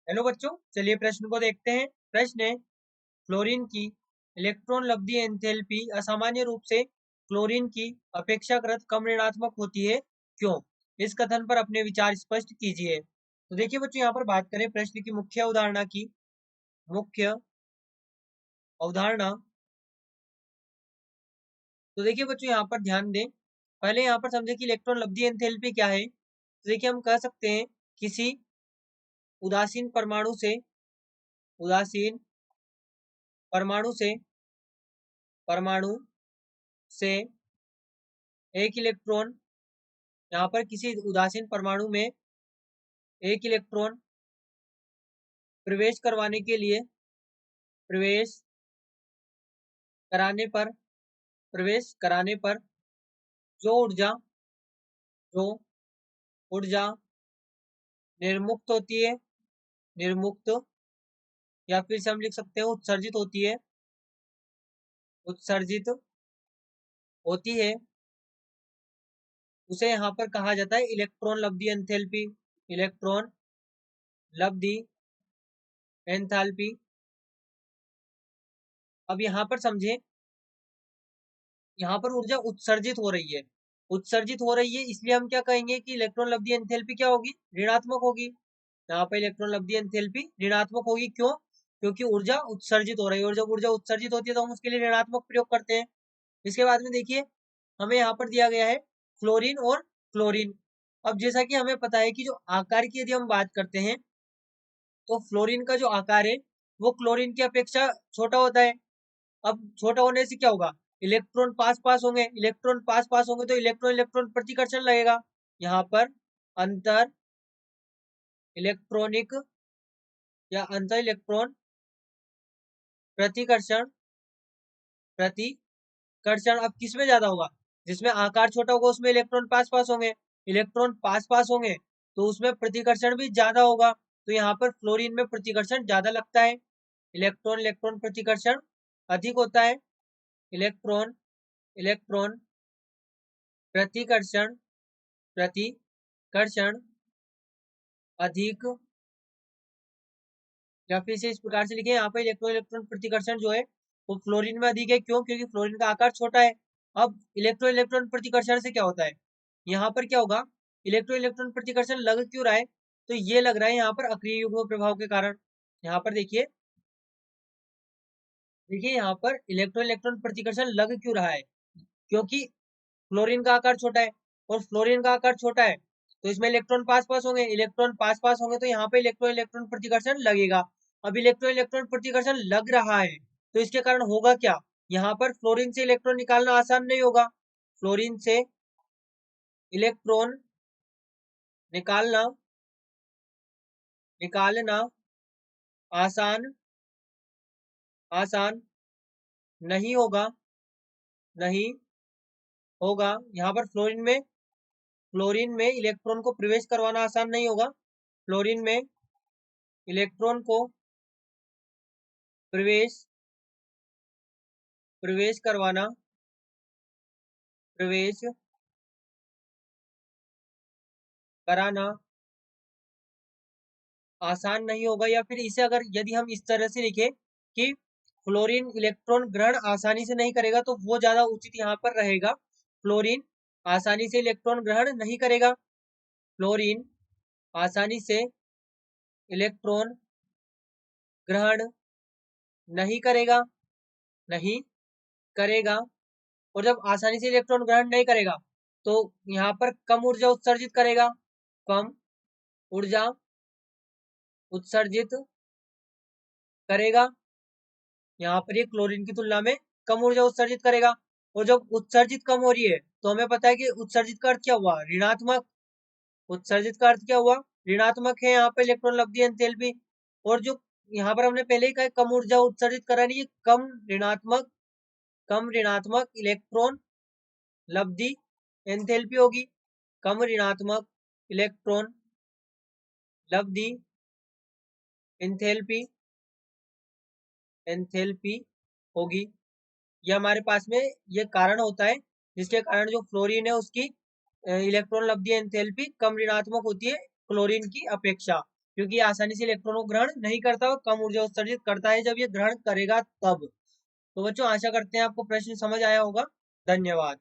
Hello बच्चों, चलिए प्रश्न को देखते हैं। प्रश्न है, क्लोरीन की इलेक्ट्रॉन लब्धि एंथैल्पी असामान्य रूप से क्लोरीन की अपेक्षाकृत कम ऋणात्मक होती है, क्यों? इस कथन पर अपने विचार स्पष्ट कीजिए। तो देखिए बच्चों, यहाँ पर बात करें प्रश्न की मुख्य अवधारणा। तो देखिए बच्चों, यहाँ पर ध्यान दें। पहले यहाँ पर समझे कि इलेक्ट्रॉन लब्धि एंथैल्पी क्या है। तो देखिए, हम कह सकते हैं किसी उदासीन परमाणु से उदासीन परमाणु से परमाणु से एक इलेक्ट्रॉन, यहाँ पर किसी उदासीन परमाणु में एक इलेक्ट्रॉन प्रवेश करवाने के लिए प्रवेश कराने पर प्रवेश कराने पर जो ऊर्जा जो ऊर्जा निर्मुक्त होती है, निर्मुक्त, या फिर से हम लिख सकते हैं उत्सर्जित होती है, उत्सर्जित होती है, उसे यहाँ पर कहा जाता है इलेक्ट्रॉन लब्धि एंथैल्पी। इलेक्ट्रॉन लब्धि एंथैल्पी। अब यहाँ पर समझे, यहाँ पर ऊर्जा उत्सर्जित हो रही है। उत्सर्जित हो रही है, इसलिए हम क्या कहेंगे कि इलेक्ट्रॉन लब्धि एंथैल्पी क्या होगी? ऋणात्मक होगी। यहाँ पर इलेक्ट्रॉन लब्धि एंथैल्पी ऋणात्मक होगी। क्यों? क्योंकि ऊर्जा उत्सर्जित हो रही है, और जब ऊर्जा उत्सर्जित होती है तो हम उसके लिए ऋणात्मक प्रयोग करते हैं। इसके बाद में देखिए, हमें यहाँ पर दिया गया है फ्लोरीन और क्लोरीन। अब जैसा कि हमें पता है कि जो आकार की यदि हम बात करते हैं, तो फ्लोरीन का जो आकार है वो क्लोरीन की अपेक्षा छोटा होता है। अब छोटा होने से क्या होगा? इलेक्ट्रॉन पास पास होंगे, इलेक्ट्रॉन पास पास होंगे तो इलेक्ट्रॉन इलेक्ट्रॉन प्रतिकर्षण लगेगा। यहाँ पर अंतर इलेक्ट्रॉनिक या अंतर इलेक्ट्रॉन प्रतिकर्षण प्रतिकर्षण अब किसमें ज्यादा होगा? जिसमें आकार छोटा होगा उसमें इलेक्ट्रॉन पास पास होंगे। इलेक्ट्रॉन पास पास होंगे तो उसमें प्रतिकर्षण भी ज्यादा होगा। तो यहाँ पर फ्लोरीन में प्रतिकर्षण ज्यादा लगता है। इलेक्ट्रॉन इलेक्ट्रॉन प्रतिकर्षण अधिक होता है। इलेक्ट्रॉन इलेक्ट्रॉन प्रतिकर्षण प्रतिकर्षण अधिक, या फिर से इस प्रकार से लिखे, यहाँ पे इलेक्ट्रॉन इलेक्ट्रॉन प्रतिकर्षण जो है वो फ्लोरीन में अधिक है। क्यों? क्योंकि फ्लोरीन का आकार छोटा है। अब इलेक्ट्रॉन इलेक्ट्रॉन प्रतिकर्षण से क्या होता है? यहाँ पर क्या होगा? इलेक्ट्रॉन इलेक्ट्रॉन प्रतिकर्षण लग क्यों रहा है? तो ये लग रहा है यहाँ पर अक्रिय युग्म प्रभाव के कारण। यहाँ पर देखिए, यहाँ पर इलेक्ट्रॉन इलेक्ट्रॉन प्रतिकर्षण लग क्यों रहा है? क्योंकि फ्लोरीन का आकार छोटा है, और फ्लोरीन का आकार छोटा है तो इसमें इलेक्ट्रॉन पास पास होंगे, इलेक्ट्रॉन पास पास होंगे तो यहाँ पे इलेक्ट्रॉन इलेक्ट्रॉन प्रतिकर्षण लगेगा। अब इलेक्ट्रॉन इलेक्ट्रॉन प्रतिकर्षण लग रहा है तो इसके कारण होगा क्या? यहाँ पर फ्लोरीन से इलेक्ट्रॉन निकालना आसान नहीं होगा। फ्लोरीन से इलेक्ट्रॉन निकालना निकालना आसान आसान नहीं होगा, नहीं होगा। यहाँ पर फ्लोरीन में इलेक्ट्रॉन को प्रवेश करवाना आसान नहीं होगा। फ्लोरीन में इलेक्ट्रॉन को प्रवेश प्रवेश करवाना प्रवेश कराना आसान नहीं होगा। या फिर इसे अगर यदि हम इस तरह से लिखें कि फ्लोरीन इलेक्ट्रॉन ग्रहण आसानी से नहीं करेगा, तो वो ज्यादा उचित यहाँ पर रहेगा। फ्लोरीन आसानी से इलेक्ट्रॉन ग्रहण नहीं करेगा। फ्लोरीन आसानी से इलेक्ट्रॉन ग्रहण नहीं करेगा, नहीं करेगा। और जब आसानी से इलेक्ट्रॉन ग्रहण नहीं करेगा तो यहाँ पर कम ऊर्जा उत्सर्जित करेगा, कम ऊर्जा उत्सर्जित करेगा। यहाँ पर ये क्लोरीन की तुलना में कम ऊर्जा उत्सर्जित करेगा। और जब उत्सर्जित कम हो रही है तो हमें पता है कि उत्सर्जित का अर्थ क्या हुआ? ऋणात्मक। उत्सर्जित का अर्थ क्या हुआ? ऋणात्मक है यहाँ पे इलेक्ट्रॉन लब्धि एंथैल्पी। और जो यहाँ पर हमने पहले ही कहा कम ऊर्जा उत्सर्जित करा नहीं, कम ऋणात्मक इलेक्ट्रॉन लब्धि एंथैल्पी होगी। कम ऋणात्मक इलेक्ट्रॉन लब्धि एंथैल्पी एंथैल्पी होगी। ये हमारे पास में ये कारण होता है जिसके कारण जो फ्लोरीन है उसकी इलेक्ट्रॉन लब्धि एंथैल्पी कम ऋणात्मक होती है क्लोरीन की अपेक्षा। क्योंकि ये आसानी से इलेक्ट्रॉन को ग्रहण नहीं करता और कम ऊर्जा उत्सर्जित करता है जब ये ग्रहण करेगा तब। तो बच्चों आशा करते हैं आपको प्रश्न समझ आया होगा। धन्यवाद।